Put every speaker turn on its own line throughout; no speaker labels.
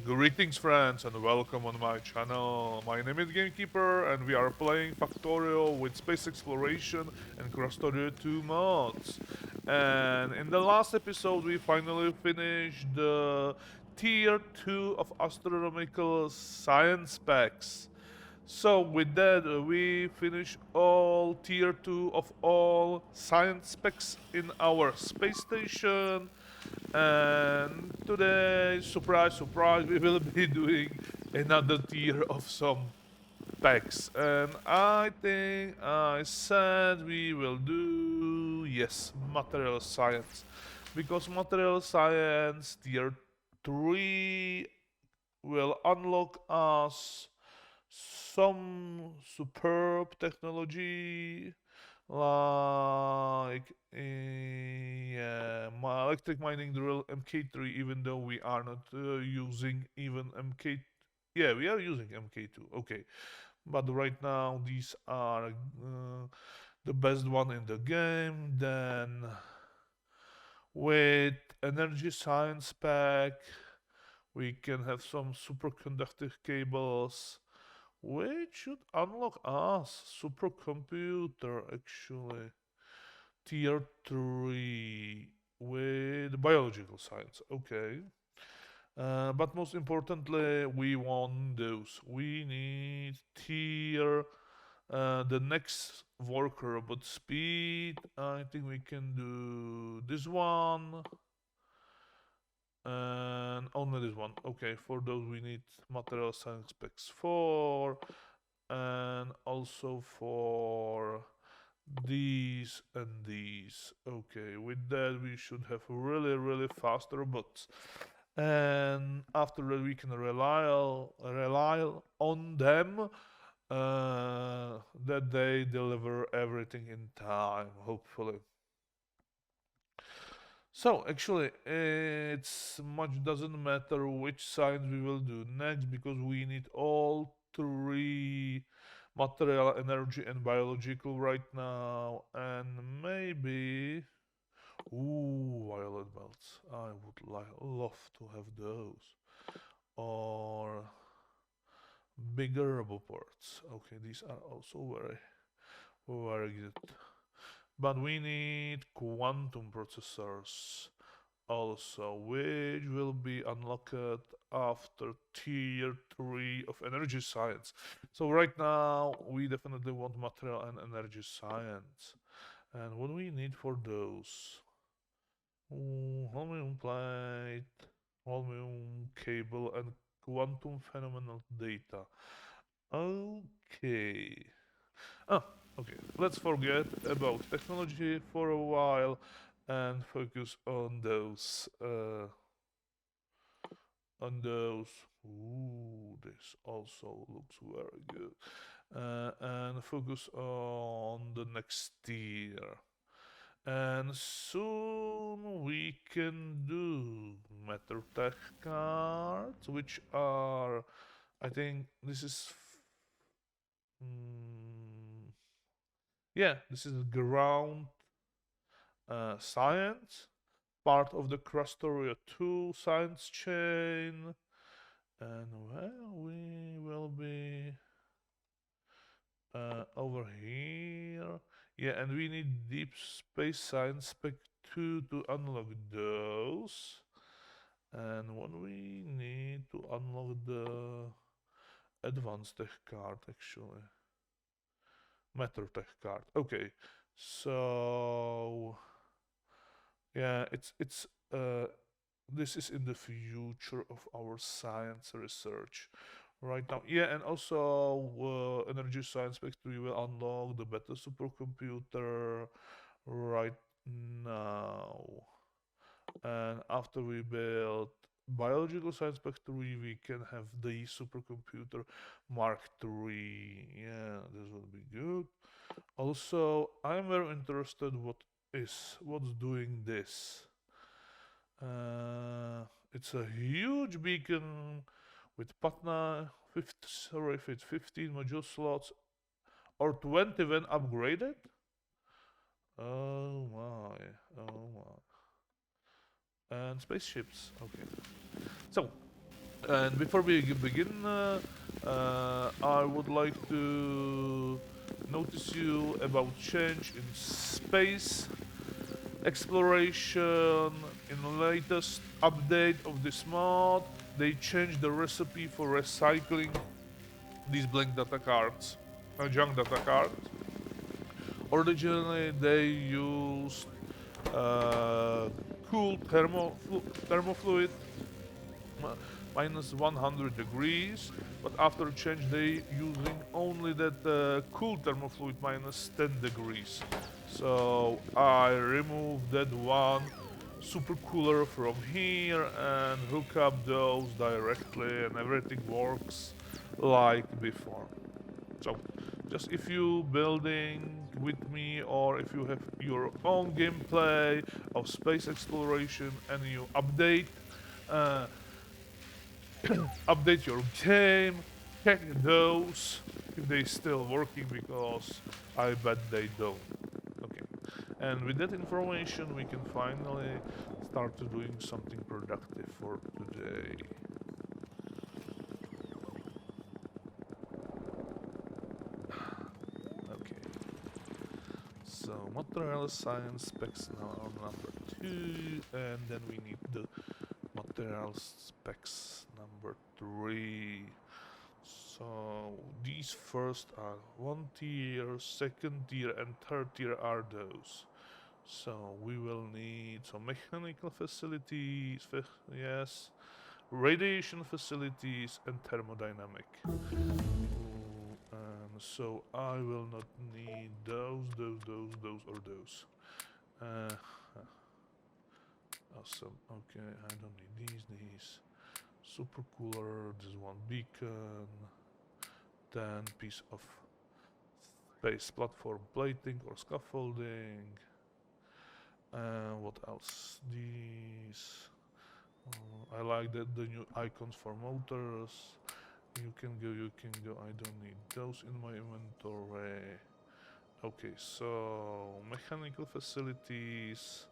Greetings friends and welcome on my channel. My name is Gamekeeper and we are playing Factorio with space exploration and Krastorio 2 mods. And in the last episode we finally finished the tier 2 of astronomical science packs. So with that we finish all tier 2 of all science specs in our space station, and today, surprise surprise, we will be doing another tier of some packs, and I think I said we will do, yes, material science, because material science tier 3 will unlock us some superb technology like yeah, my electric mining drill MK3, even though we are not using even MK. Yeah, we are using MK2. Okay, but right now these are the best one in the game. Then with energy science pack, we can have some superconductive cables, which should unlock us supercomputer actually. Tier 3 with biological science. Okay. But most importantly, we want those. We need tier the next worker robot speed. I think we can do this one and only this one. Okay, for those we need material science specs 4, and also for these and these. Okay, with that we should have really fast robots, and after that we can rely on them that they deliver everything in time, hopefully. So actually, it's much doesn't matter which science we will do next, because we need all three: material, energy, and biological right now, and maybe, ooh, violet belts. I would love to have those, or bigger roboports. Okay, these are also very good. But we need quantum processors also, which will be unlocked after tier 3 of energy science. So right now we definitely want material and energy science. And what do we need for those? Ooh, holmium plate, holmium cable, and quantum phenomenal data. Okay. Ah, okay. Let's forget about technology for a while and focus on those. Ooh, this also looks very good. And focus on the next tier. And soon we can do MetroTech cards, which are, I think this is, mm, yeah, this is ground science, part of the Krastorio 2 science chain. And well, we will be over here. Yeah, and we need Deep Space Science Spec 2 to unlock those. And what we need to unlock the Advanced Tech card, actually. Metro Tech card. Okay, so yeah, it's this is in the future of our science research right now. Yeah, and also Energy Science Factory will unlock the beta supercomputer right now. And after we build Biological Science Factory, we can have the supercomputer Mark III. Yeah, this will be good. Also, I'm very interested what's doing this. It's a huge beacon with Patna 15 module slots, or 20 when upgraded. Oh my. And spaceships. Okay. So And before we begin, I would like to notice you about change in space exploration. In the latest update of this mod, they changed the recipe for recycling these blank data cards, junk data cards. Originally, they used uh, cool thermofluid minus 100 degrees, but after change they using only that cool thermofluid minus 10 degrees. So I removed that one super cooler from here and hook up those directly and everything works like before. So just if you building with me or if you have your own gameplay of space exploration and you uh, update your game, check those if they still working because I bet they don't. Okay, and with that information we can finally start to doing something productive for today. Okay, so material science specs now are number 2, and then we need the material specs number 3. So these first are 1 tier, 2nd tier and 3rd tier are those. So we will need some mechanical facilities, yes, radiation facilities and thermodynamic. And so I will not need those or those. Uh, awesome, okay, I don't need these. Super cooler, this one beacon, then piece of space platform plating or scaffolding. What else? These. I like the new icons for motors. You can go, you can go. I don't need those in my inventory. Okay, so mechanical facilities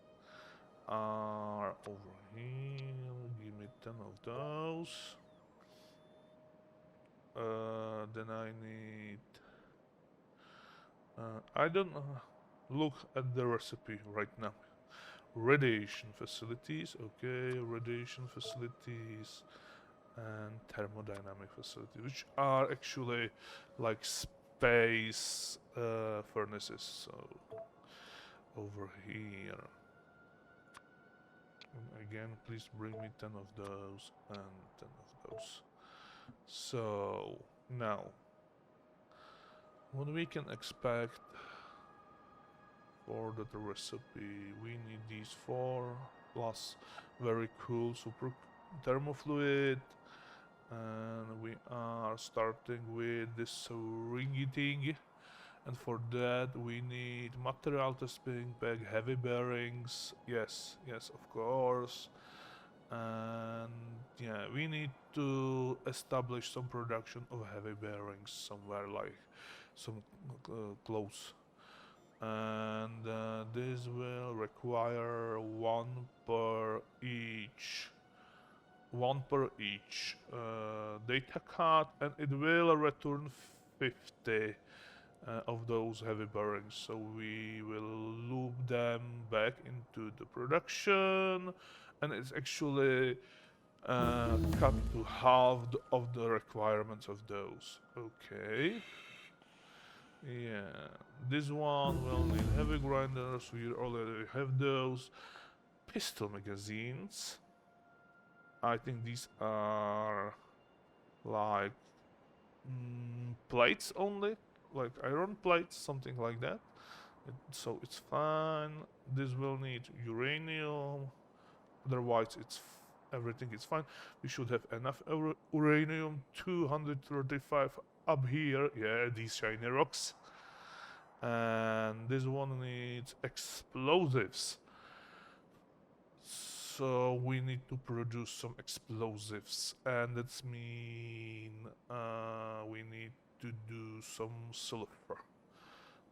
are over here. Give me 10 of those. Then I need I don't look at the recipe right now. Radiation facilities, okay, radiation facilities and thermodynamic facilities, which are actually like space furnaces. So over here, and again, please bring me 10 of those and 10 of those. So now, what we can expect for the recipe, we need these 4 plus very cool super thermofluid, and we are starting with this ringy thing, and for that we need material testing pack, heavy bearings, yes, of course, and yeah, we need to establish some production of heavy bearings somewhere, like some close, and this will require one per each data card, and it will return 50 of those heavy bearings, so we will loop them back into the production, and it's actually cut to half of the requirements of those. Okay. Yeah, this one will need heavy grinders, we already have those. Pistol magazines. I think these are like plates only, like iron plates, something like that. So it's fine. This will need uranium, otherwise everything is fine. We should have enough uranium, 235 up here. Yeah, these shiny rocks. And this one needs explosives. So we need to produce some explosives, and that's mean we need to do some sulfur.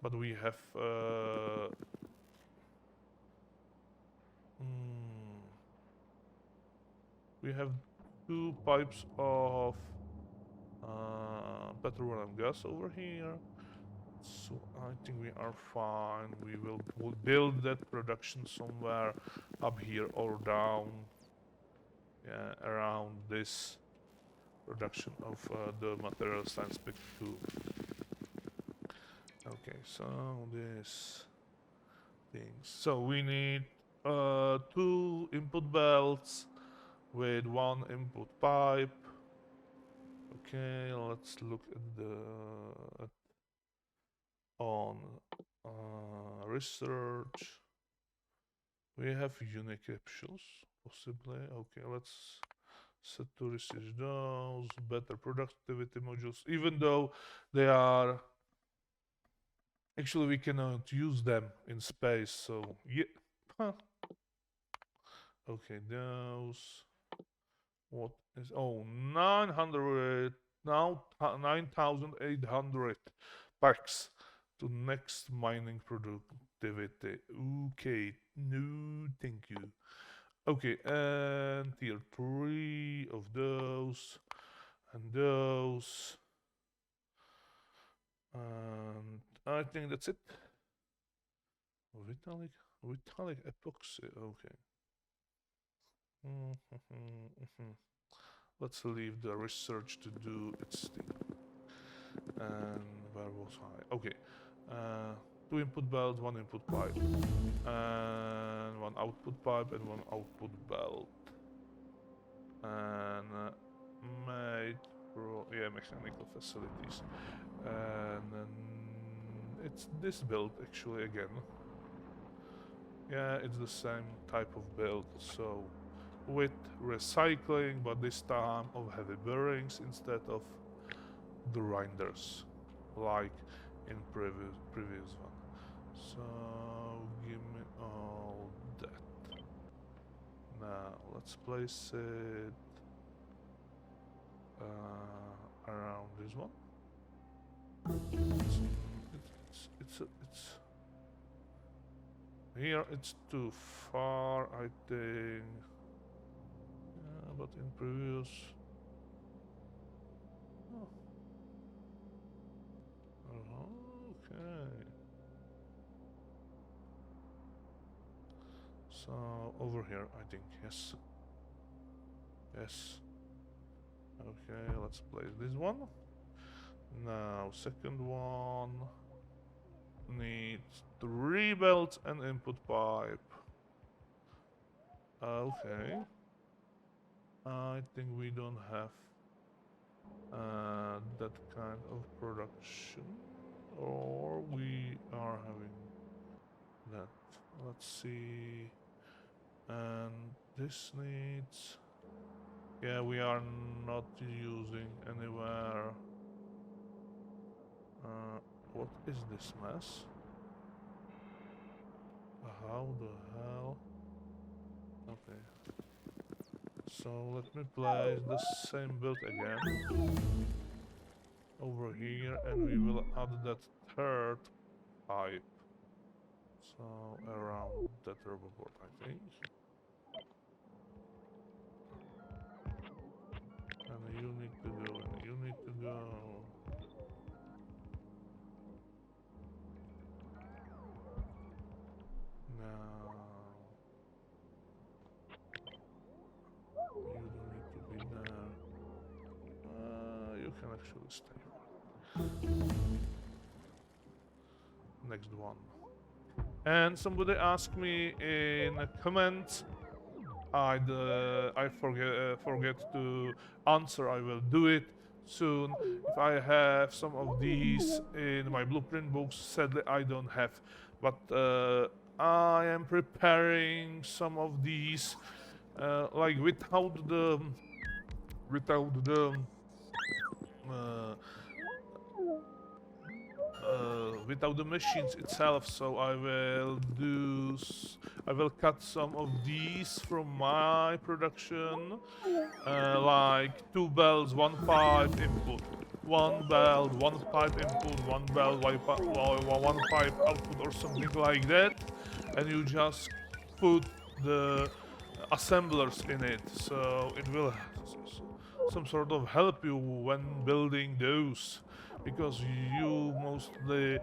But we have mm, we have 2 pipes of petrol and gas over here. So I think we are fine. We'll build that production somewhere up here or down, yeah, around this production of the material science pick 2. Okay, so this things. So we need 2 input belts with 1 input pipe. Okay, let's look at the on research. We have unique capsules, possibly. Okay, let's set to research those. Better productivity modules, even though they are actually we cannot use them in space. So yeah, huh. Okay, those. What is 900 now 9,800 packs to next mining productivity. Okay, no, thank you. Okay, and tier 3 of those and those, and I think that's it. Vitalic epoxy. Okay. Let's leave the research to do its thing. And where was I? Okay. 2 input belts, 1 input pipe, and 1 output pipe, and 1 output belt. And mechanical facilities. And then it's this build actually again. Yeah, it's the same type of build. So with recycling, but this time of heavy bearings instead of grinders, like in previous one. So give me all that. Now let's place it around this one. It's here. It's too far, I think. Yeah, but in previous. Oh. Okay. So over here, I think. Yes. Yes. Okay, let's place this one. Now, second one needs 3 belts and input pipe. Okay. I think we don't have that kind of production, or we are having that. Let's see. And this needs. Yeah, we are not using anywhere. What is this mess? How the hell? Okay. So let me place the same build again over here, and we will add that third pipe. So around that rubber board, I think. And you need to go, and you need to go. Now you don't need to be there. You can actually stay. Next one. And somebody asked me in a comment. I forget to answer. I will do it soon. If I have some of these in my blueprint books, sadly I don't have. But I am preparing some of these, like without the without the machines itself. So I will cut some of these from my production, like 2 bells, 1 pipe input, 1 bell, 1 pipe input, 1 bell, 1 pipe output, or something like that. And you just put the assemblers in it, so it will some sort of help you when building those, because you mostly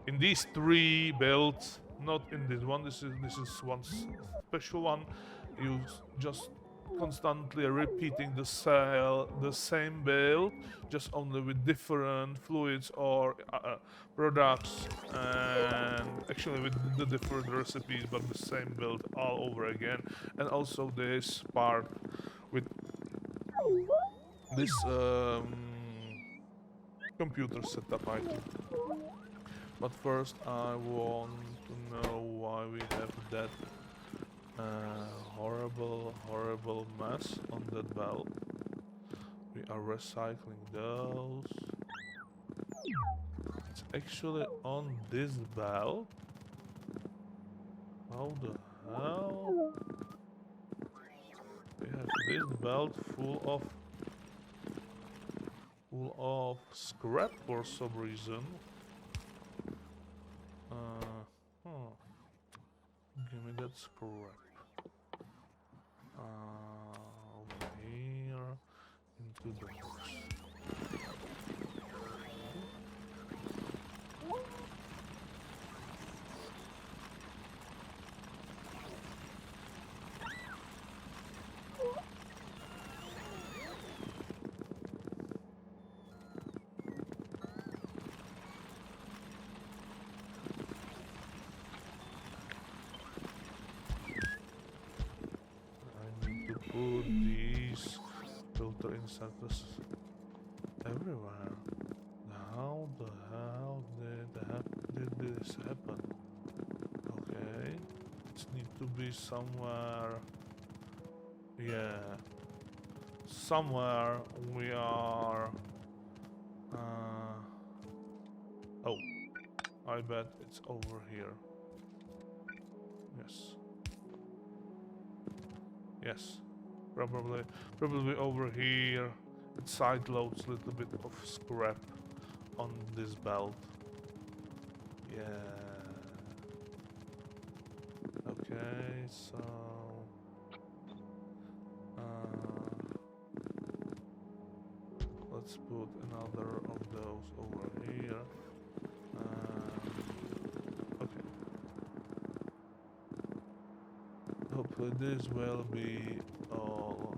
in these three builds, not in this one. This is one special one. You just constantly repeating the same build, just only with different fluids or products, and actually with the different recipes, but the same build all over again. And also this part with this computer setup item. But first I want to know why we have that horrible mess on that belt. We are recycling those. It's actually on this belt. How the hell? We have this belt full of scrap for some reason. Give me that scrap. Over here into the box. Put these filter inserters everywhere. How the hell did this happen? Okay, it needs to be somewhere. Yeah, somewhere we are. Oh, I bet it's over here. Yes. Yes. Probably over here. It side loads a little bit of scrap on this belt. Yeah. Okay, so let's put another of those over here. Okay. Hopefully this will be all.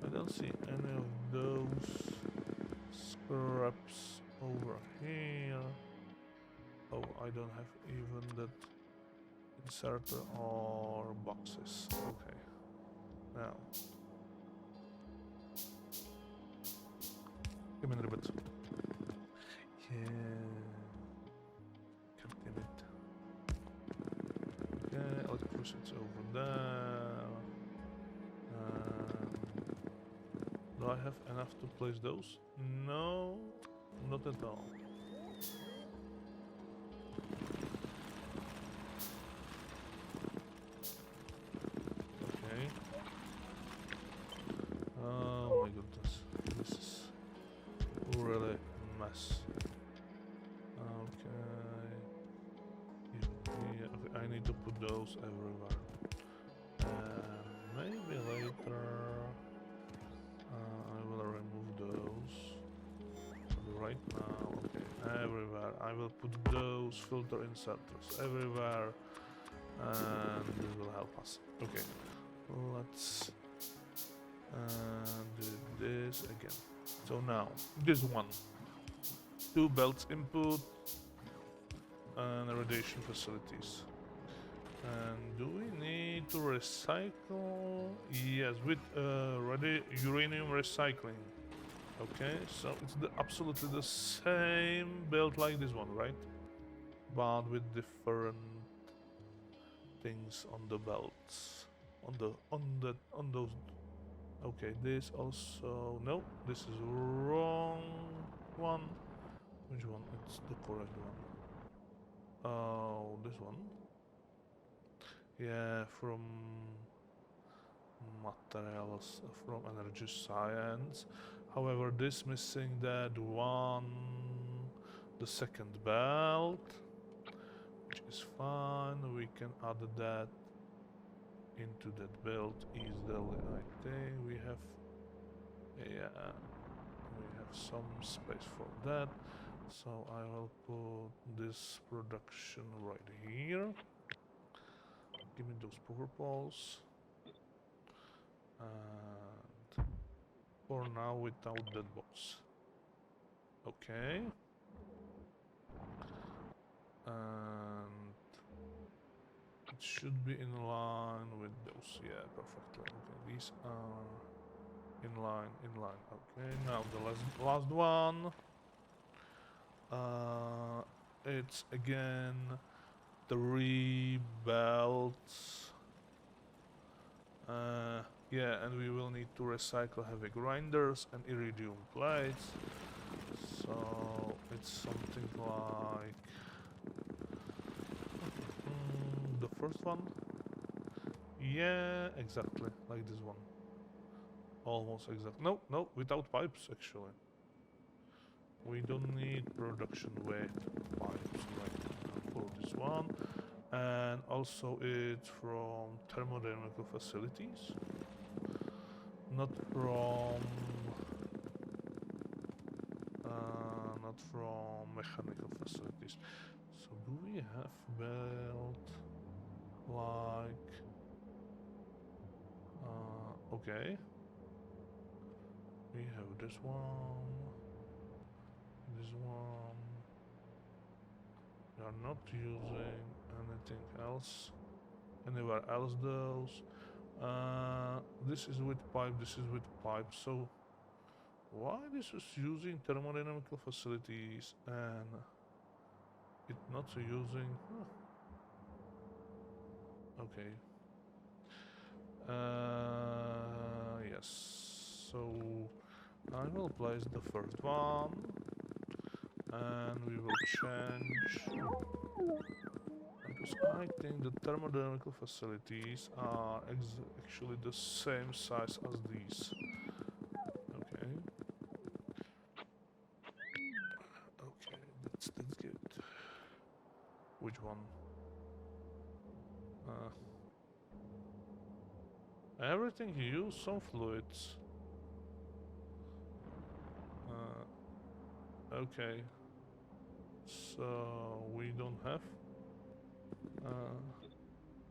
I don't see any of those scraps over here. Oh, I don't have even that inserter or boxes. Okay. Now. Give me a little bit. Yeah. God damn it. Okay, electricity's over there. Do I have enough to place those? No, not at all. Okay. Oh my goodness, this is really a mess. Okay. Okay, I need to put those everywhere. Maybe later I will remove those. But right now, okay, everywhere. I will put those filter inserters everywhere, and this will help us. Okay, let's do this again. So now, this one. 2 belts input and radiation facilities. And do we need to recycle? Yes, with uranium recycling. Okay, so it's absolutely the same build like this one, right? But with different things on the belts, on those. Okay, this also no. This is wrong one. Which one? It's the correct one. Oh, this one. Yeah, from materials, from energy science. However, this missing that one, the second belt, which is fine. We can add that into that belt easily. I think we have, yeah, we have some space for that. So I will put this production right here. Give me those power poles. And for now without that box. Okay. And it should be in line with those. Yeah, perfectly. Okay, these are in line, in line. Okay, now the last one. It's again 3 belts. Yeah, and we will need to recycle heavy grinders and iridium plates. So it's something like the first one. Yeah, exactly like this one. Almost exact. No, no, without pipes actually. We don't need production weight pipes right now for this one. And also it's from thermodynamical facilities, not from mechanical facilities. So do we have built like okay, we have this one, this one. We are not using anything else, anywhere else those. This is with pipe, this is with pipe, so why this is using thermodynamical facilities and it not using... Okay. Yes, so I will place the first one and we will change, because I think the thermodynamical facilities are actually the same size as these. Okay. Okay, that's good. Which one? Everything use some fluids. Okay. So we don't have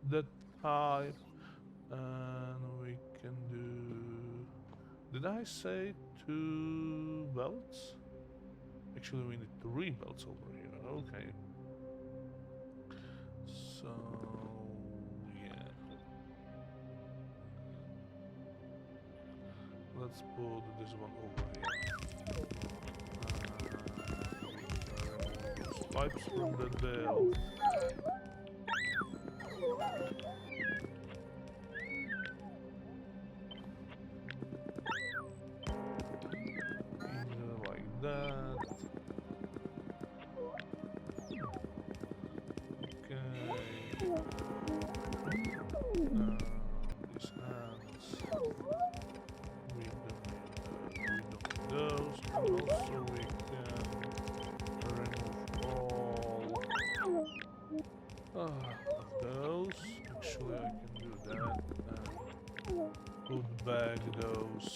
that type, and we can do... Did I say 2 belts? Actually, we need 3 belts over here. Okay. So yeah, let's put this one over here. Remove those pipes from that belt. Either like that. Okay. These hands. We don't need those. And also we can remove all of those. Actually, I can do that and put back those.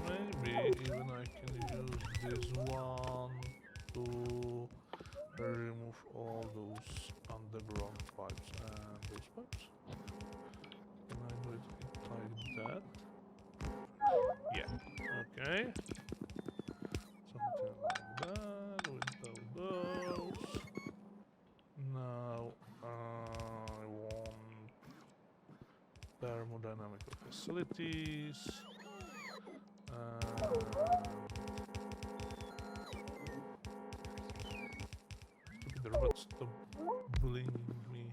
Maybe even I can use this one to remove all those underground pipes and those pipes. Can I do it like that? Yeah. Okay. Something like that with those. Now I want thermodynamical facilities. Stupid robot, stop bullying me.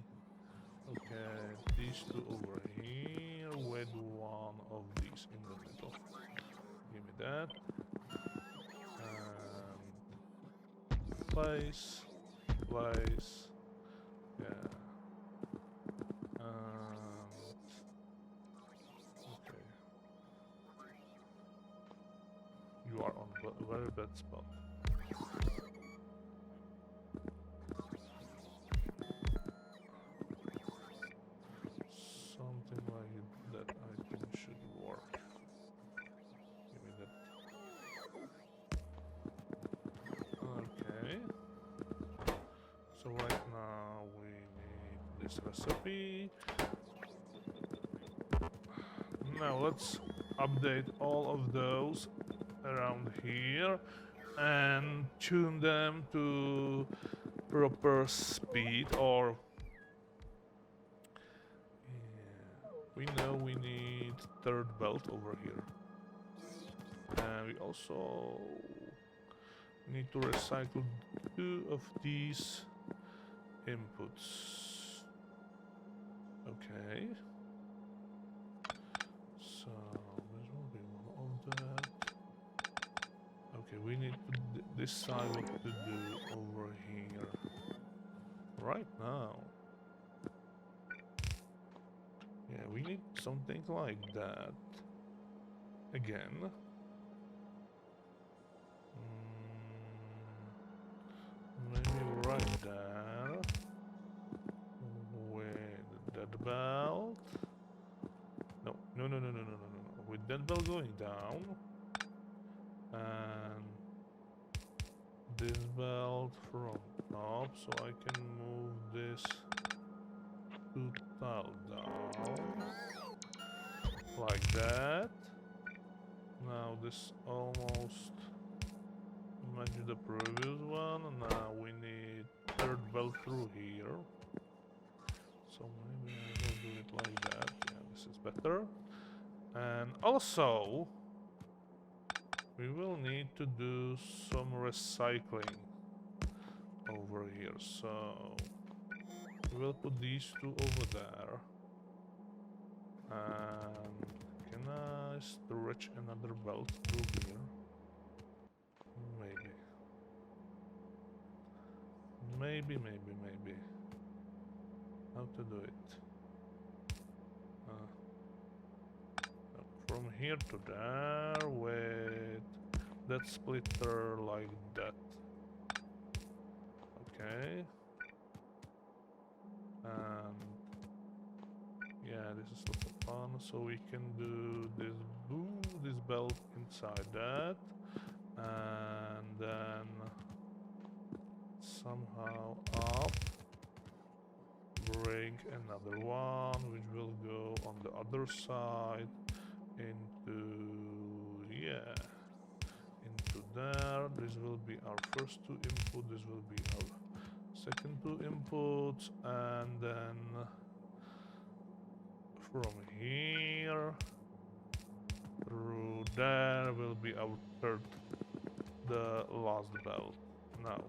Okay, these 2 over here with one of these in the middle. Give me that. And place. Yeah. Okay. You are on a very bad spot. this recipe. Now let's update all of those around here and tune them to proper speed, or yeah, we know we need third belt over here, and we also need to recycle 2 of these inputs. Okay, so this will be one of that. Okay, we need to decide what to do over here right now. Yeah, we need something like that again. Maybe right there with that belt. No. With that belt going down, and this belt from top, so I can move this 2 tile down like that. Now this almost matches the previous one. Now we need third belt through here. So maybe I will do it like that. Yeah, this is better. And also, we will need to do some recycling over here. So we will put these 2 over there. And can I stretch another belt through here? Maybe. Maybe. How to do it? From here to there with that splitter like that. Okay. And yeah, this is lots of fun. So we can do this belt inside that, and then somehow up, bring another one, which will go on the other side into, yeah, into there. This will be our first 2 inputs, this will be our second 2 inputs, and then from here through there will be our third, the last belt. Now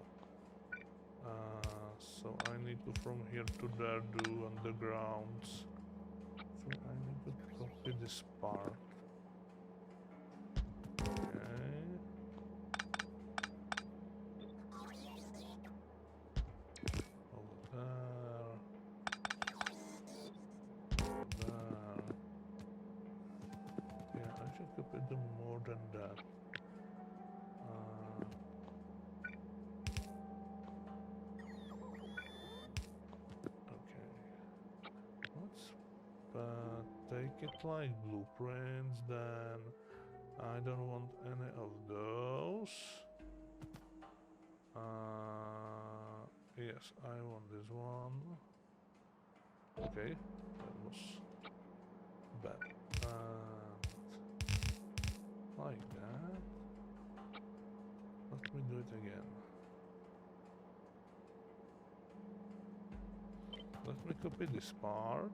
so I need to from here to there do undergrounds. So I need to copy this part. Okay. Over there. There. Yeah, I should copy them more than that. Take it like blueprints, then I don't want any of those. Yes, I want this one. Okay, that was bad. Like that. Let me do it again. Let me copy this part.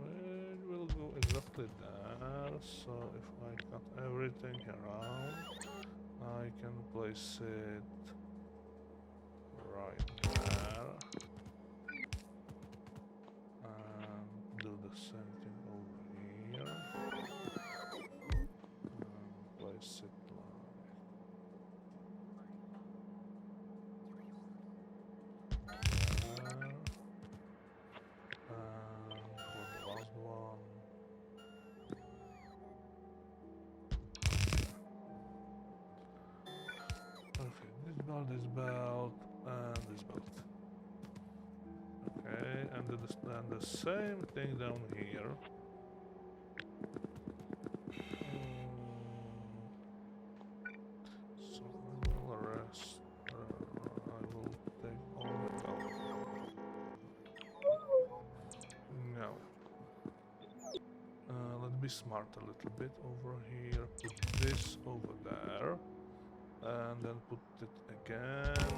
It will go exactly there, so if I cut everything around, I can place it right there, and do the same thing over here, and place it this belt and this belt. Okay, and the same thing down here. So I will rest. I will take all the belt. be smart a little bit over here. Put this over there. And then put it again.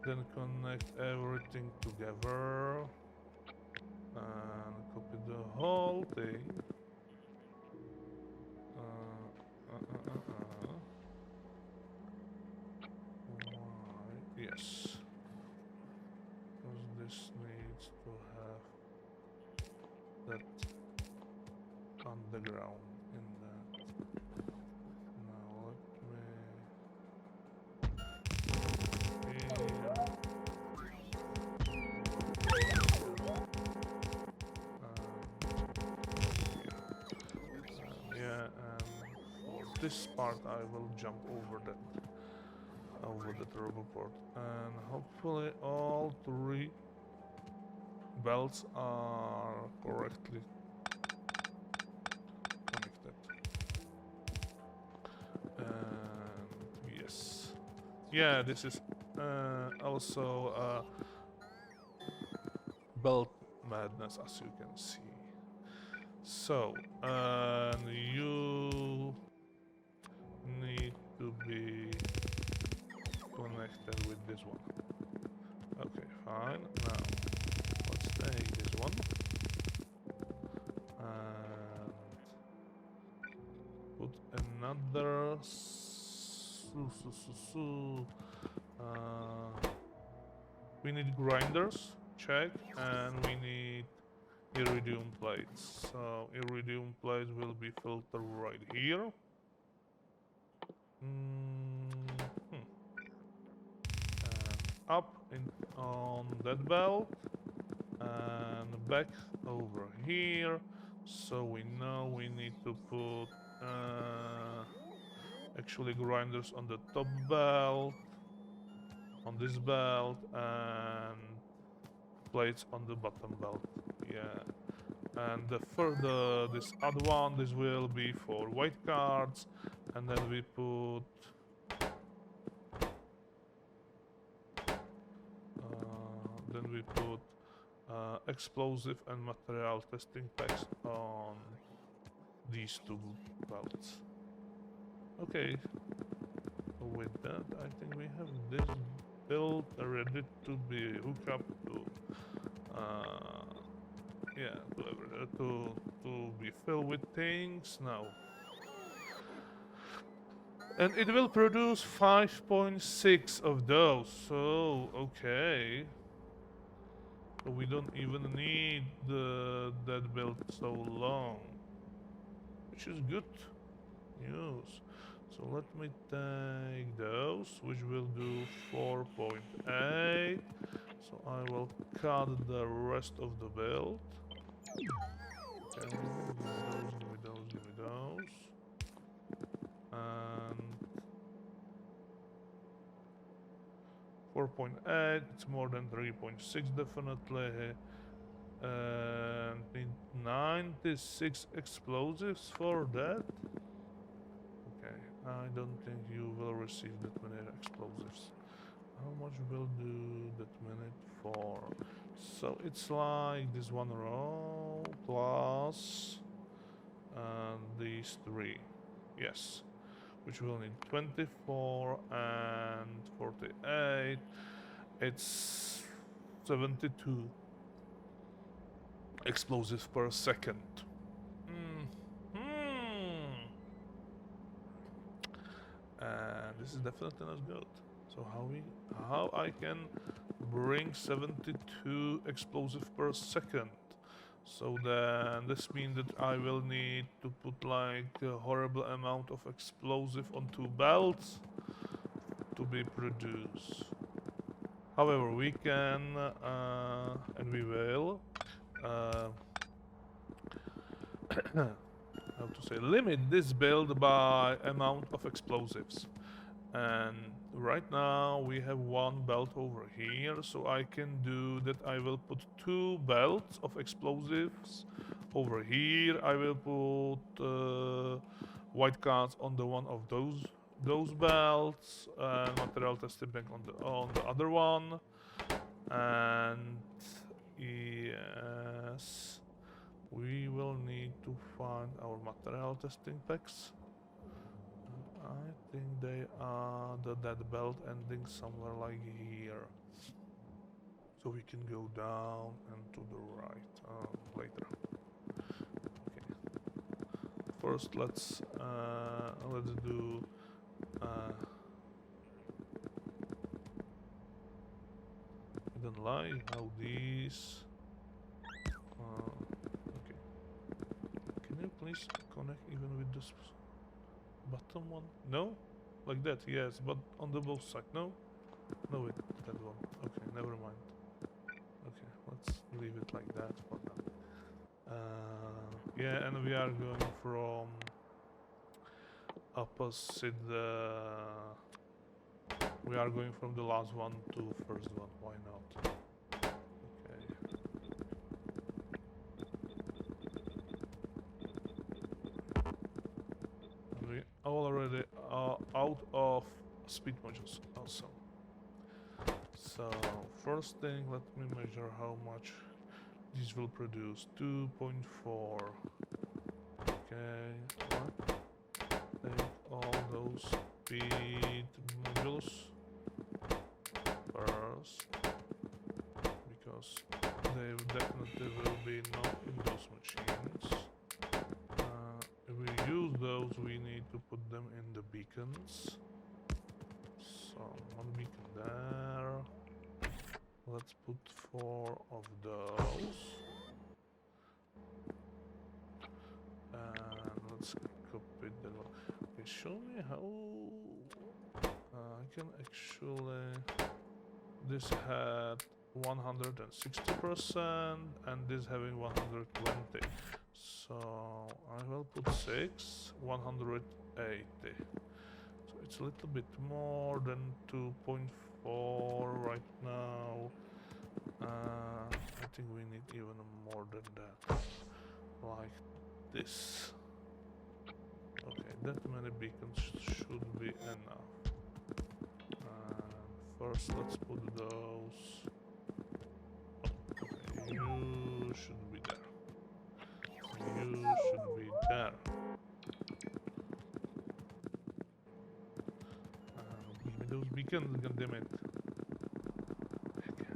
Then connect everything together. And copy the whole thing. Why? Yes. Because this needs to have that underground in that. Now let me here. Yeah, and for this part I will jump over that roboport, and hopefully all three belts are correctly connected. And yes, yeah, this is also belt madness, as you can see. So, you need to be connected with this one. Okay, fine. Now, let's take this one and put another. We need grinders, check, and we need iridium plates. So iridium plates will be filtered right here. And up on that belt and back over here. So we know we need to put actually grinders on the top belt, on this belt, and plates on the bottom belt. Yeah. And this other one, this will be for white cards, and then we put explosive and material testing packs on these two belts. Okay, with that I think we have this build ready to be hooked up to to be filled with things now. And it will produce 5.6 of those, so okay. So we don't even need that build so long, which is good news. So let me take those, which will do 4.8. So I will cut the rest of the build. Okay, give me those. And 4.8, it's more than 3.6 definitely. And need 96 explosives for that. Okay, I don't think you will receive that many explosives. How much will do that minute for? So it's like this one row plus these three. Yes, which will need 24 and 48. It's 72 explosives per second. And this is definitely not good. So how I can bring 72 explosive per second? So then this means that I will need to put like a horrible amount of explosive on two belts to be produced. However, we can and we will how to say, limit this build by amount of explosives. And right now we have one belt over here, so I can do that. I will put two belts of explosives over here. I will put white cards on the one of those belts, and material testing bank on the other one. And yes, we will need to find find our material testing packs. I think they are that belt ending somewhere like here. So we can go down and to the right later. Okay. First, let's do. I don't like how these. Okay. Can you please connect even with this bottom one? No, like that. Yes, but on the both side. No, no, it that one. Okay, never mind. Okay, let's leave it like that for now. Yeah, and we are going from opposite. We are going from the last one to first one. Why not? Okay. And we already are out of speed modules. Awesome. So first thing, let me measure how much this will produce. 2.4. Okay. Take all those speed modules first, because they definitely will be not in those machines. If we use those, we need to put them in the beacons. So one beacon there. Let's put 4 of those. And let's copy the one. Okay, show me how I can actually. This had 160% and this having 120. So I will put 6, 180. So it's a little bit more than 2.4 right now. I think we need even more than that. Like this. Okay, that many beacons should be enough. First, let's put those. Okay, you should be there. You should be there. Give me those beacons, goddammit. Okay.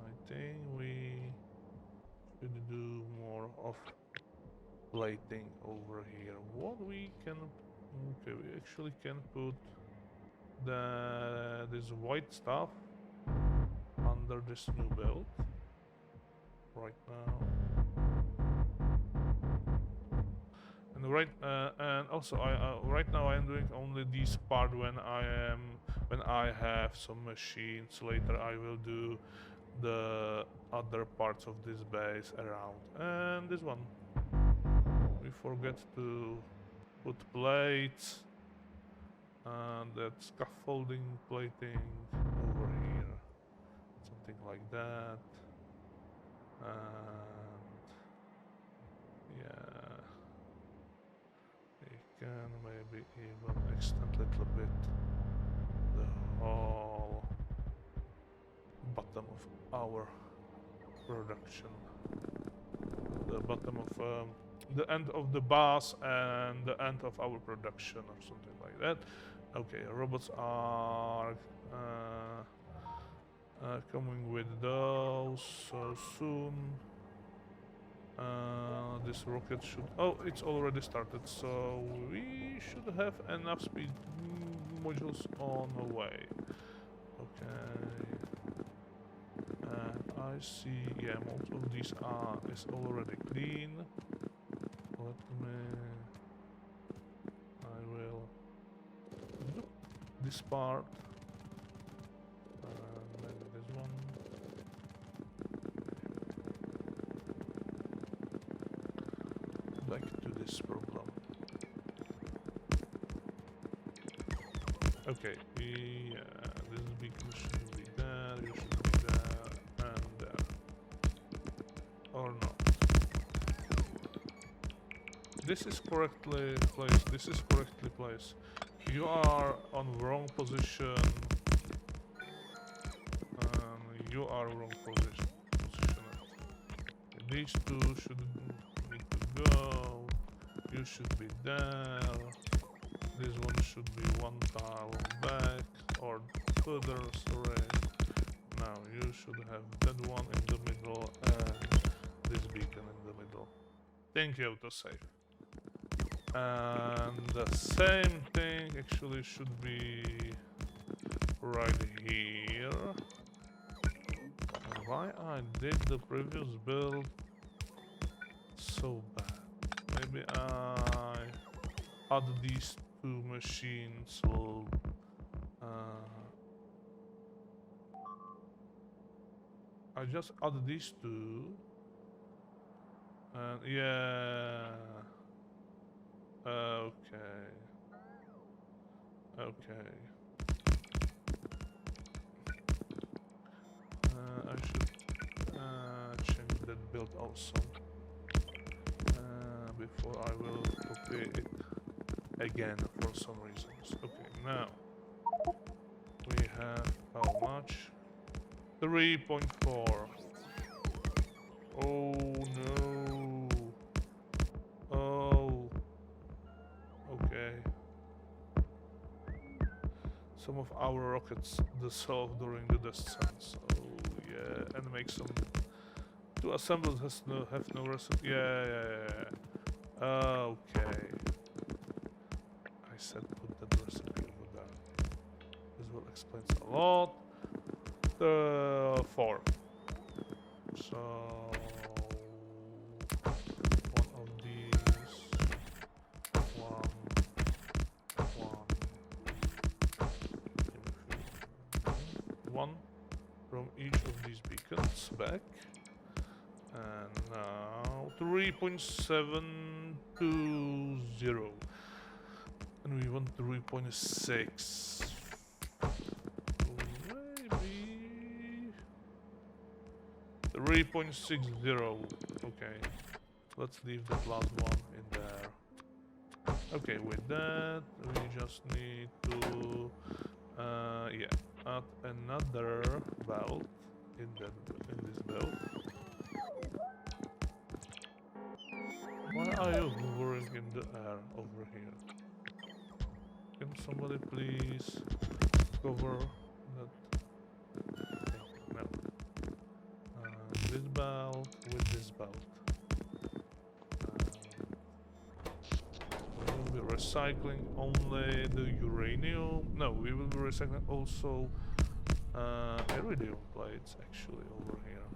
I think we should do more of plating over here. What we can... Okay, we actually can put this white stuff under this new belt right now, and also right now I am doing only this part when I have some machines. Later I will do the other parts of this base around. And this one, we forget to put plates. And that scaffolding plating over here, something like that. And yeah, we can maybe even extend a little bit the whole bottom of our production, the bottom of the end of the bus and the end of our production or something like that. Okay, robots are coming with those so soon. This rocket should... Oh, it's already started, so we should have enough speed modules on the way. Okay. And I see, yeah, most of these is already clean. Let me... I will do this part. Maybe this one. Back to this problem. Okay, yeah, this big should be there, you should be there, and there. Or not. This is correctly placed, this is correctly placed. You are on wrong position. You are wrong position. These two should need to go. You should be there. This one should be one tile back or further, sorry. Now you should have that one in the middle and this beacon in the middle. Thank you, autosave. And the same thing actually should be right here. Why I did the previous build so bad? Maybe I add these two machines will I just add these two and yeah, okay, I should change that build also before I will copy it again for some reasons. Okay, now we have how much? 3.4. Oh no. Oh. Okay. Some of our rockets dissolve during the descent. Oh yeah, and make some. To assemble have no recipe. Yeah. Okay. I said put that recipe over there. This will explain a lot. 4. So one of these, one from each of these beacons back, and now 3.720, and we want 3.6. 3.60. Okay, let's leave that last one in there. Okay, with that we just need to yeah, add another belt in this belt. Why are you hovering in the air over here? Can somebody please cover that? Okay, no. This belt with this belt. We will be recycling only the uranium. No, we will be recycling also iridium plates actually over here.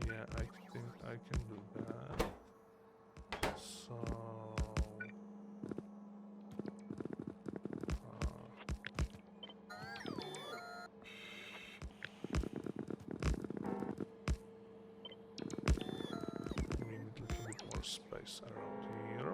Yeah, I think I can do that. So space around here.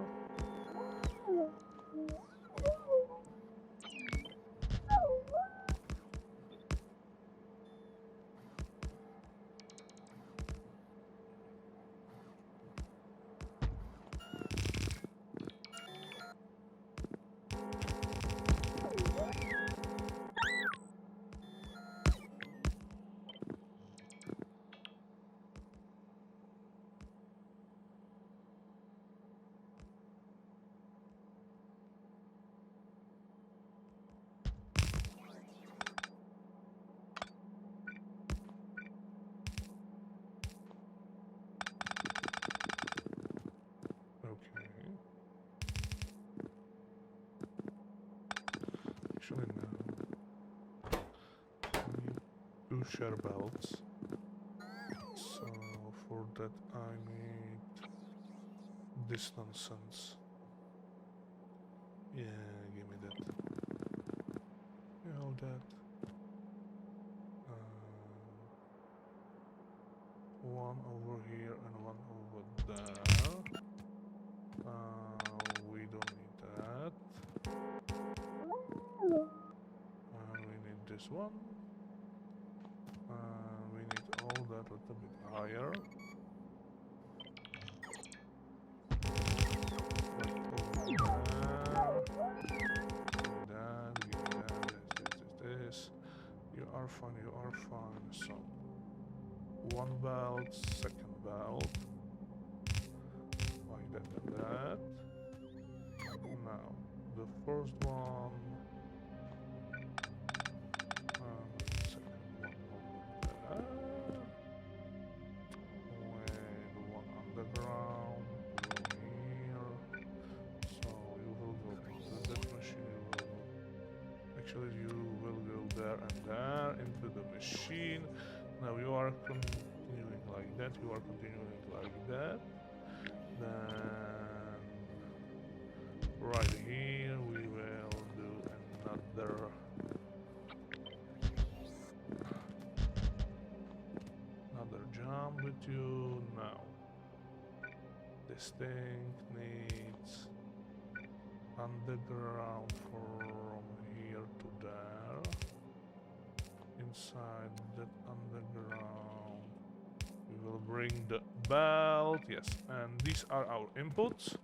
Actually, no. We need 2 share belts. So for that I need this nonsense. Yeah, give me that. You know that. One over here and one over there. We don't need that. We need this one. We need all that a little bit higher. This. You are fine, you are fine. So, one belt, second belt. Like that and that. Now, the first one. And the second one over there. With one underground. Go here. So you will go into that machine. You will go. Actually, you will go there and there into the machine. Now you are continuing like that. You are continuing like that. Then right here we will do another jump with you. Now this thing needs underground from here to there. Inside that underground we will bring the belt. Yes, and these are our inputs.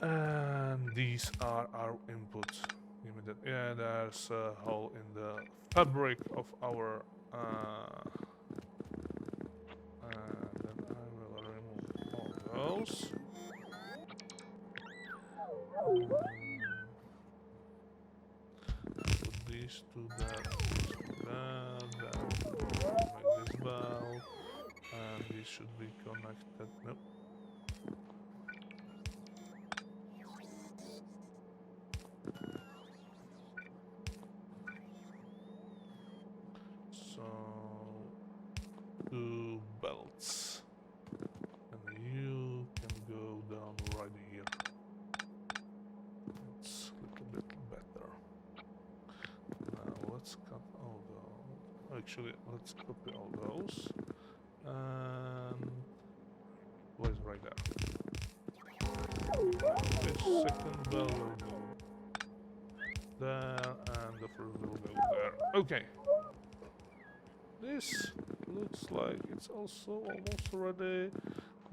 And these are our inputs. Give me that. Yeah, there's a hole in the fabric of our. Then I will remove all those. Put these two there, make this bell, and these should be connected. Nope. So 2 belts, and you can go down right here. It's a little bit better. Now let's cut all those. Actually, let's copy all those. And what is right there? This second bell will go there, and the first will go there. Okay. This looks like it's also almost ready.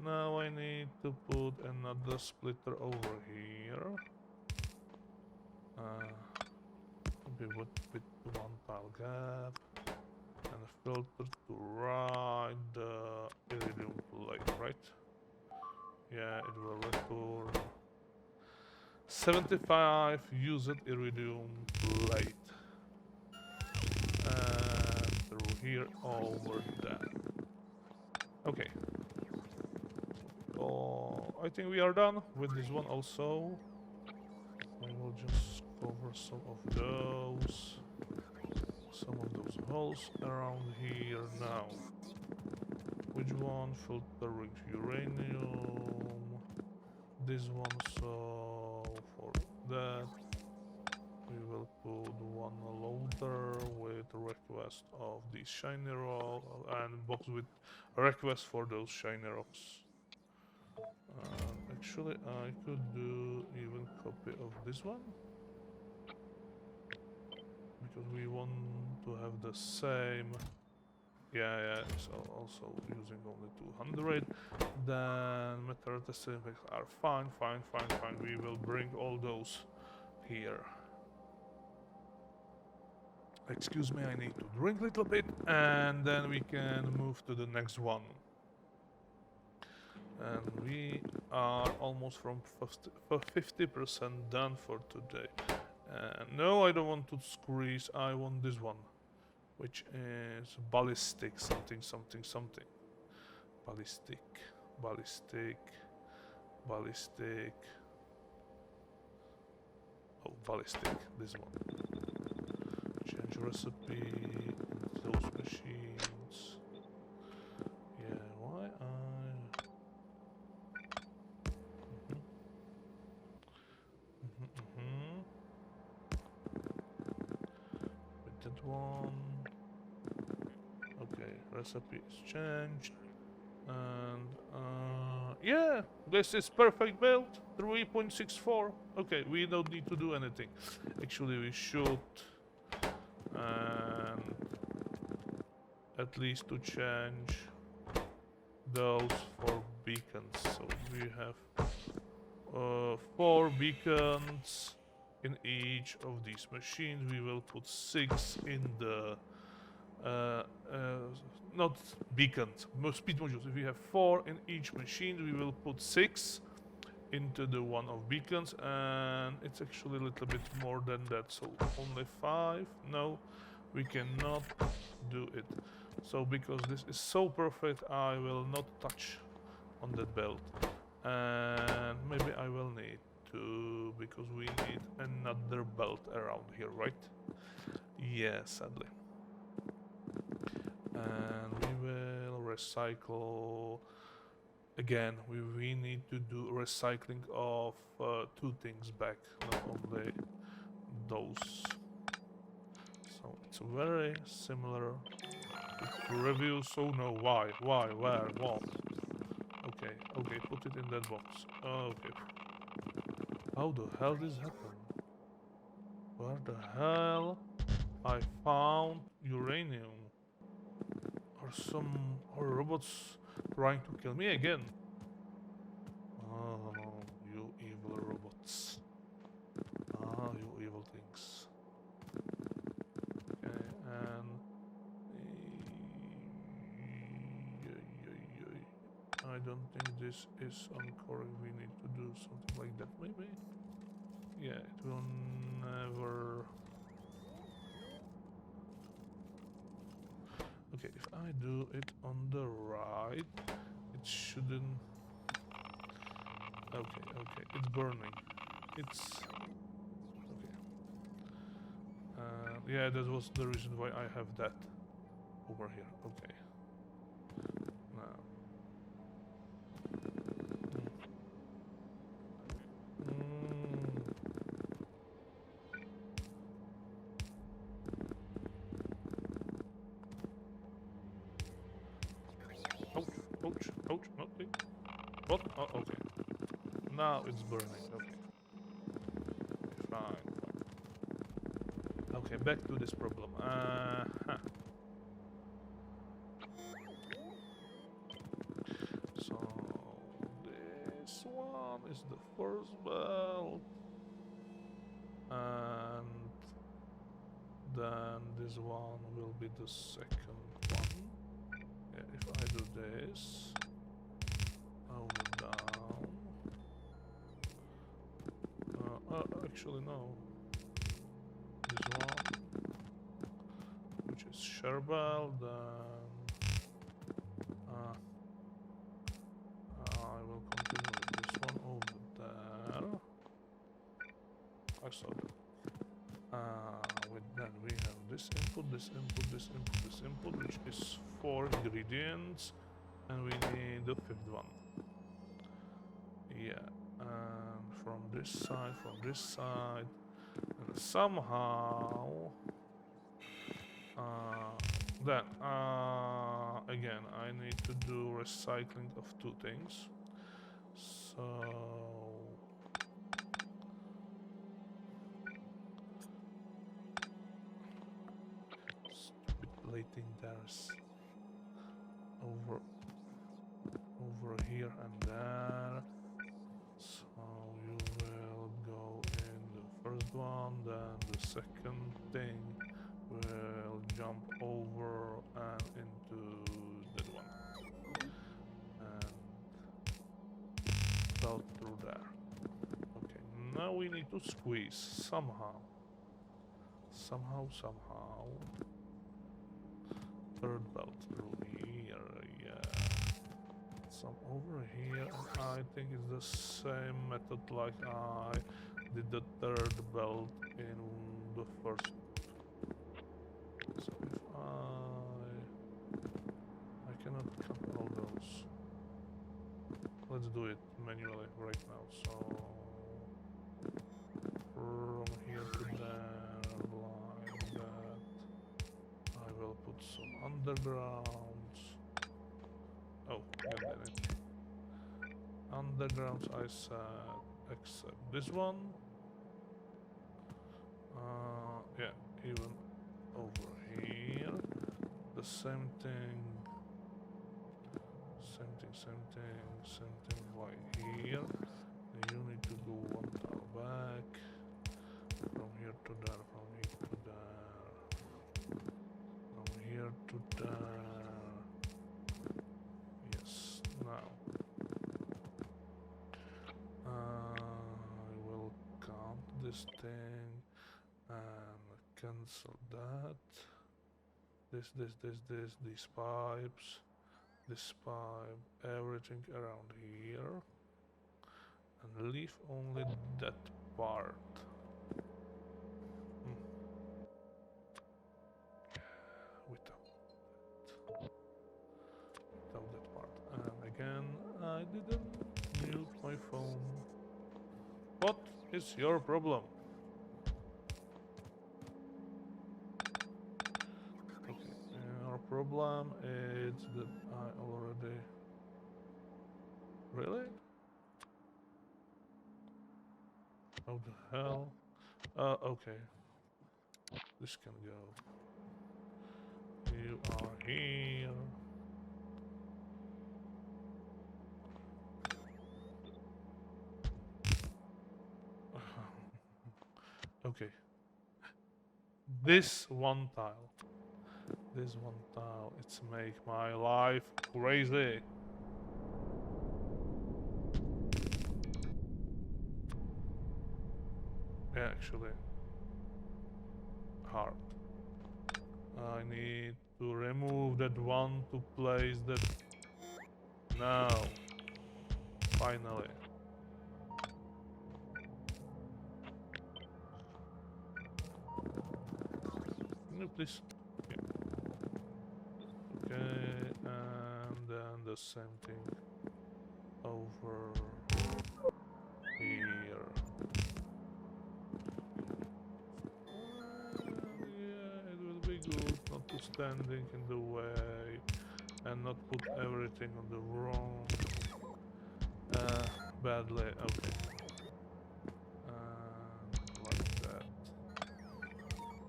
Now I need to put another splitter over here. Maybe with one tile gap. And a filter to ride the iridium plate, right? Yeah, it will return 75 used iridium plate. And through here over there. Okay. Oh, I think we are done with this one also. I will just cover some of those holes around here now. Which one? Filtering uranium. This one, so for that we will put one loader with request of the shiny rock and box with request for those shiny rocks. Actually, I could do even copy of this one because we want to have the same. Yeah. So also using only 200. Then material testing effects are fine. We will bring all those here. Excuse me, I need to drink a little bit, and then we can move to the next one. And we are almost from 50% done for today. No, I don't want to squeeze, I want this one, which is ballistic something. Ballistic. Oh, ballistic, this one. Change recipe in those machines. Yeah, why with that one. Okay, recipe is changed. And yeah, this is perfect build, 3.64. Okay, we don't need to do anything. Actually, we should at least to change those for beacons. So we have 4 beacons in each of these machines. We will put 6 in the uh, not beacons, speed modules. If we have 4 in each machine, we will put 6 into the one of beacons, and it's actually a little bit more than that, so only 5. No, we cannot do it. So because this is so perfect, I will not touch on that belt, and maybe I will need to, because we need another belt around here, right? Yeah, sadly. And we will recycle again. We need to do recycling of 2 things back, not only those. So it's very similar to previous. Oh no, why, where, what? Okay, okay, put it in that box. Okay. How the hell this happened? Where the hell I found uranium? Are robots trying to kill me again? Oh, you evil robots. Ah, you evil things. Okay, and I don't think this is anchoring. We need to do something like that, maybe? Yeah, it will never... Okay, if I do it on the right, it shouldn't... Okay, okay, it's burning. It's... Okay. Yeah, that was the reason why I have that over here. Okay. Now... Ouch, ouch, ouch, nothing. What? Oh, okay. Now it's burning, okay. Fine. Okay, back to this problem. Huh. So, this one is the first belt. And then this one will be the second one. Yeah, if I do this, over down. Actually no. This one, which is Sherbel, then I will continue with this one over there. I saw that. With that we have this input, this input, this input, this input, which is 4 ingredients, and we need the 5th one. Yeah, and from this side, and somehow then again I need to do recycling of 2 things. So stupid plating, there's over here and there. So you will go in the first one, then the second thing will jump over and into that one, and belt through there. Okay, now we need to squeeze somehow. Somehow. Third belt through here, yeah. Some over here, and I think it's the same method like I did the third belt in the first. So if I cannot cut all those. Let's do it manually right now. So from here to there, like that. I will put some undergrounds. Oh, damn it. Undergrounds I said, except this one. Yeah, even over here. The same thing. Same thing right here. You need to go 1 tile back. From here to there, from here to there. From here this thing and cancel that. This, these pipes, this pipe, everything around here, and leave only that part. Without that part. And again, I didn't mute my phone. What is your problem? Okay, our problem is that I already... Really? How the hell? Okay. This can go. You are here. Okay. This one tile, it's make my life crazy. Yeah, actually, hard. I need to remove that one to place that. Now, finally. No, please. Yeah. Okay, and then the same thing over here. Yeah, it will be good not to standing in the way and not put everything on the wrong badly. Okay. Like that.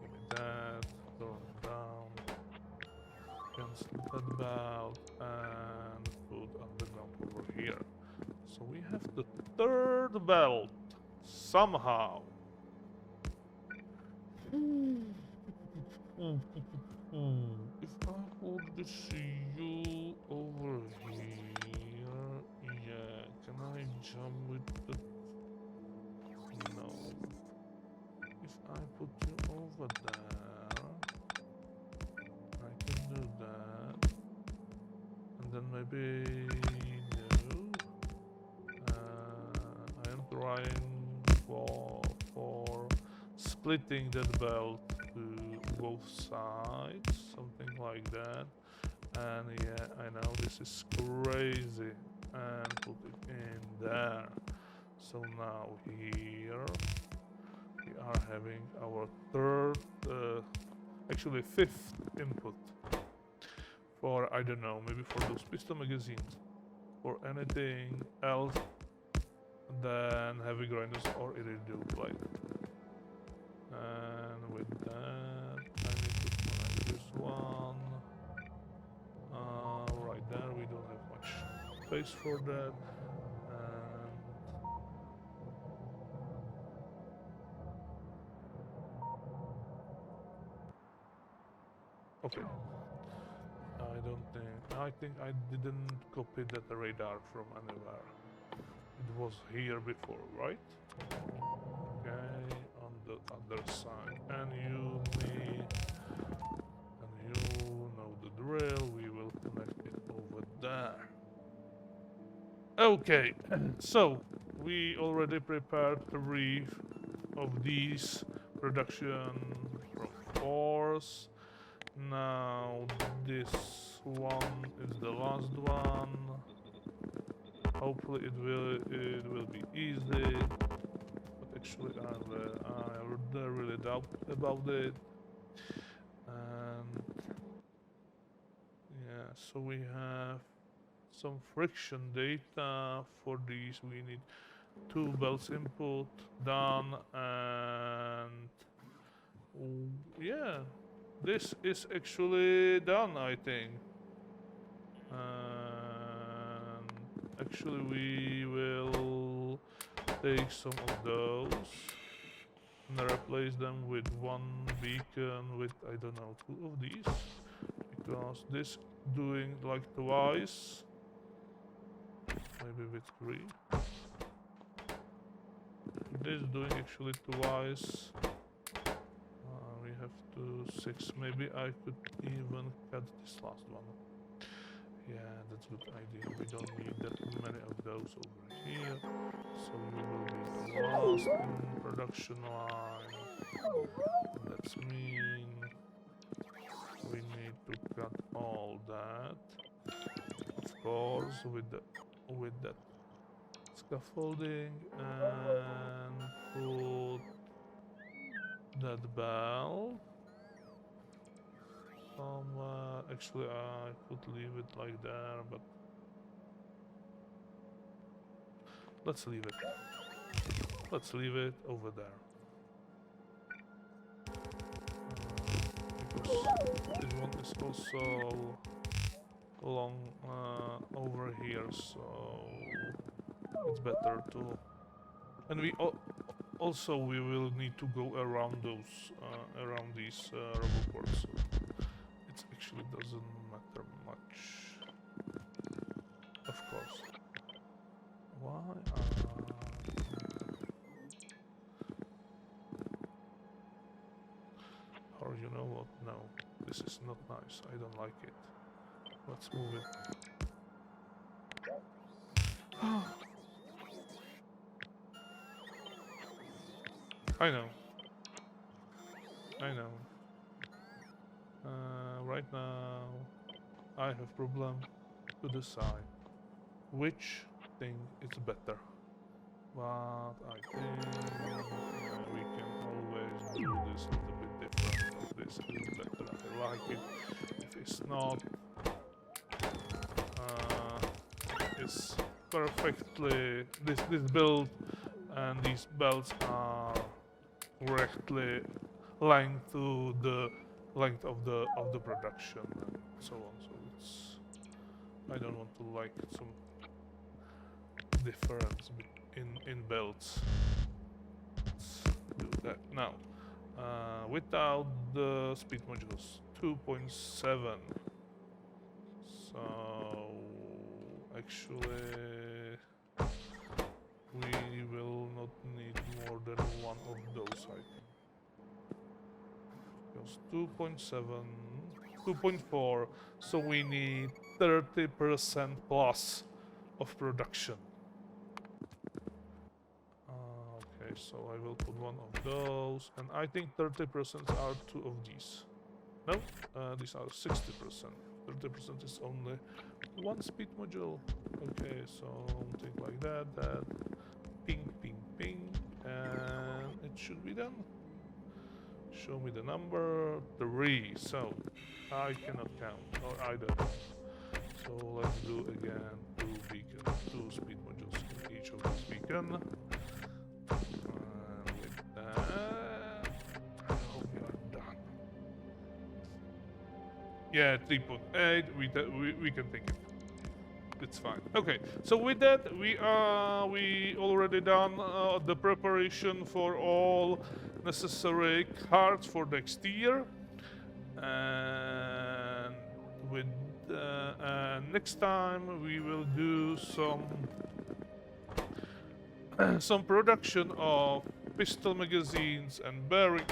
Give me that. Turn it down. Cancel that belt and put underground over here. So we have the third belt somehow. If I put the CU over here, yeah, can I jump with the... No. If I put you over there, I can do that. And then maybe... No. I am trying for splitting that belt to both sides, something like that. And yeah, I know this is crazy, and put it in there. So now here we are having our third, actually fifth input for, I don't know, maybe for those pistol magazines or anything else than heavy grinders or iridium plate. And with that, I need to connect this one. Right there, we don't have much space for that. Okay. I think I didn't copy that radar from anywhere. It was here before, right? Okay, on the other side. And you, me, and you know the drill. We will connect it over there. Okay, so we already prepared 3 of these production from force. Now this one is the last one. Hopefully it will be easy, but actually I really doubt about it. And yeah, so we have some friction data for these. We need 2 belts input done, and yeah, this is actually done, I think. And actually we will take some of those and replace them with 1 beacon with, I don't know, 2 of these, because this doing like twice, maybe with 3. this, doing actually twice. We have to 6. Maybe I could even cut this last one. Yeah, that's a good idea. We don't need that many of those over here. So you will be the last in production line. That's mean we need to cut all that. Of course, with that scaffolding and put that bell. Actually, I could leave it like there, but let's leave it. Let's leave it over there. Because this one is also long over here, so it's better to. And we also we will need to go around those around these roboports. So it actually doesn't matter much. Of course. Why? Or you know what? No, this is not nice. I don't like it. Let's move it. I know. I know. Right now, I have problem to decide which thing is better. But I think we can always do this a little bit different. This is better. I like it. If it's not, it's perfectly this build and these belts are correctly aligned to the length of the production and so on. So it's I don't want to like some difference in belts. Let's do that now. Without the speed modules, 2.7. So actually we will not need more than one of those, I think. Because 2.7, 2.4, so we need 30% plus of production. Okay, so I will put one of those, and I think 30% are two of these. No, these are 60%. 30% is only one speed module. Okay, so think like that, ping, ping, ping, and it should be done. Show me the number 3. So I cannot count, or I don't. So let's do again 2 speed modules in each of these beacon. With that, I hope we are done. Yeah, 3.8. We can take it. It's fine. Okay, so with that we already done the preparation for all necessary cards for next year, and with next time we will do some production of pistol magazines and bearing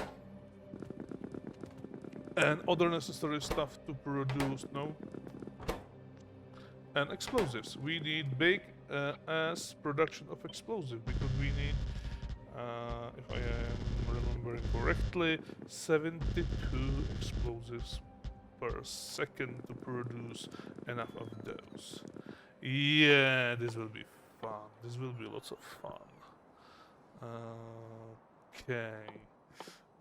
and other necessary stuff to produce and explosives. We need big as production of explosive because we need, if I am remembering correctly, 72 explosives per second to produce enough of those. Yeah, this will be fun. This will be lots of fun. Okay.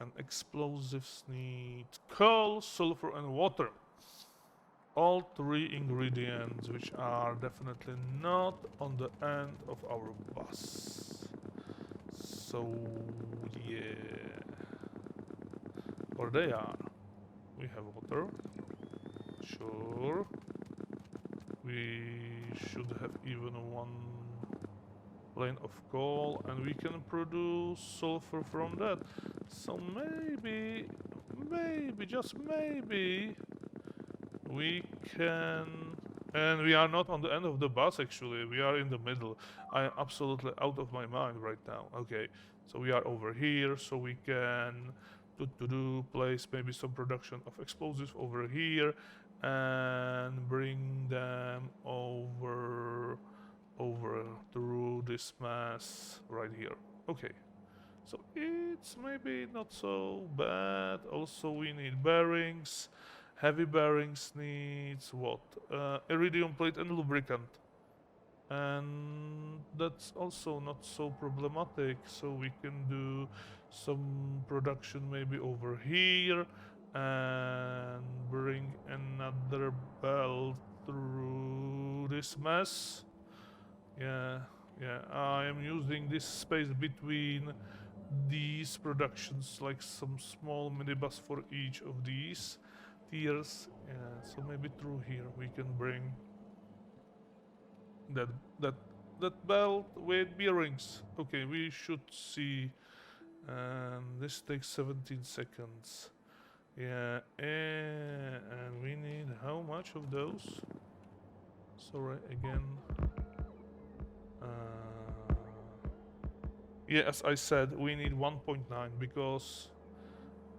And explosives need coal, sulfur, and water. All 3 ingredients which are definitely not on the end of our bus. So yeah, or they are. We have water, sure. We should have even one lane of coal, and we can produce sulfur from that. So maybe, just maybe, we can, and we are not on the end of the bus actually, we are in the middle. I am absolutely out of my mind right now. Okay, So we are over here, so we can place maybe some production of explosives over here and bring them over through this mass right here. Okay. So it's maybe not so bad. Also, we need bearings. Heavy bearings needs what? Iridium plate and lubricant. And that's also not so problematic. So we can do some production maybe over here and bring another belt through this mess. Yeah, yeah. I am using this space between these productions, like some small minibus for each of these tiers. Yeah, so maybe through here we can bring that that that belt with bearings. Okay, we should see. And this takes 17 seconds. Yeah, and we need how much of those? Sorry, again. Uh, yeah, as I said, we need 1.9 because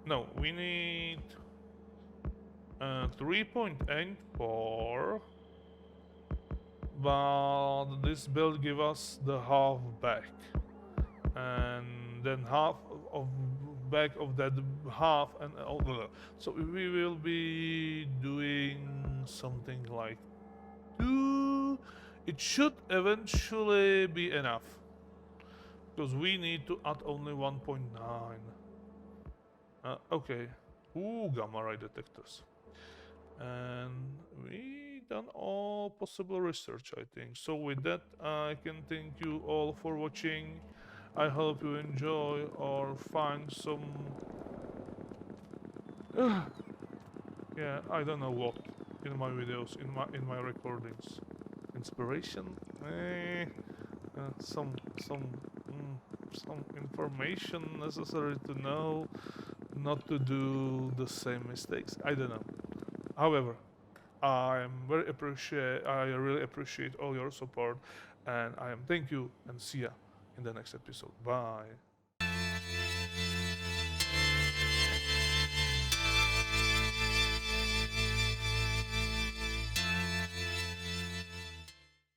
no, we need 3.84, but this build give us the half back, and then half of back of that half, and so we will be doing something like 2. It should eventually be enough because we need to add only 1.9. Okay. Ooh, gamma ray detectors. And we done all possible research, I think. So with that, I can thank you all for watching. I hope you enjoy or find some yeah, I don't know what in my videos, in my recordings. Inspiration, some some information necessary to know not to do the same mistakes. I don't know. However, I really appreciate all your support, and I am thank you and see ya in the next episode. Bye.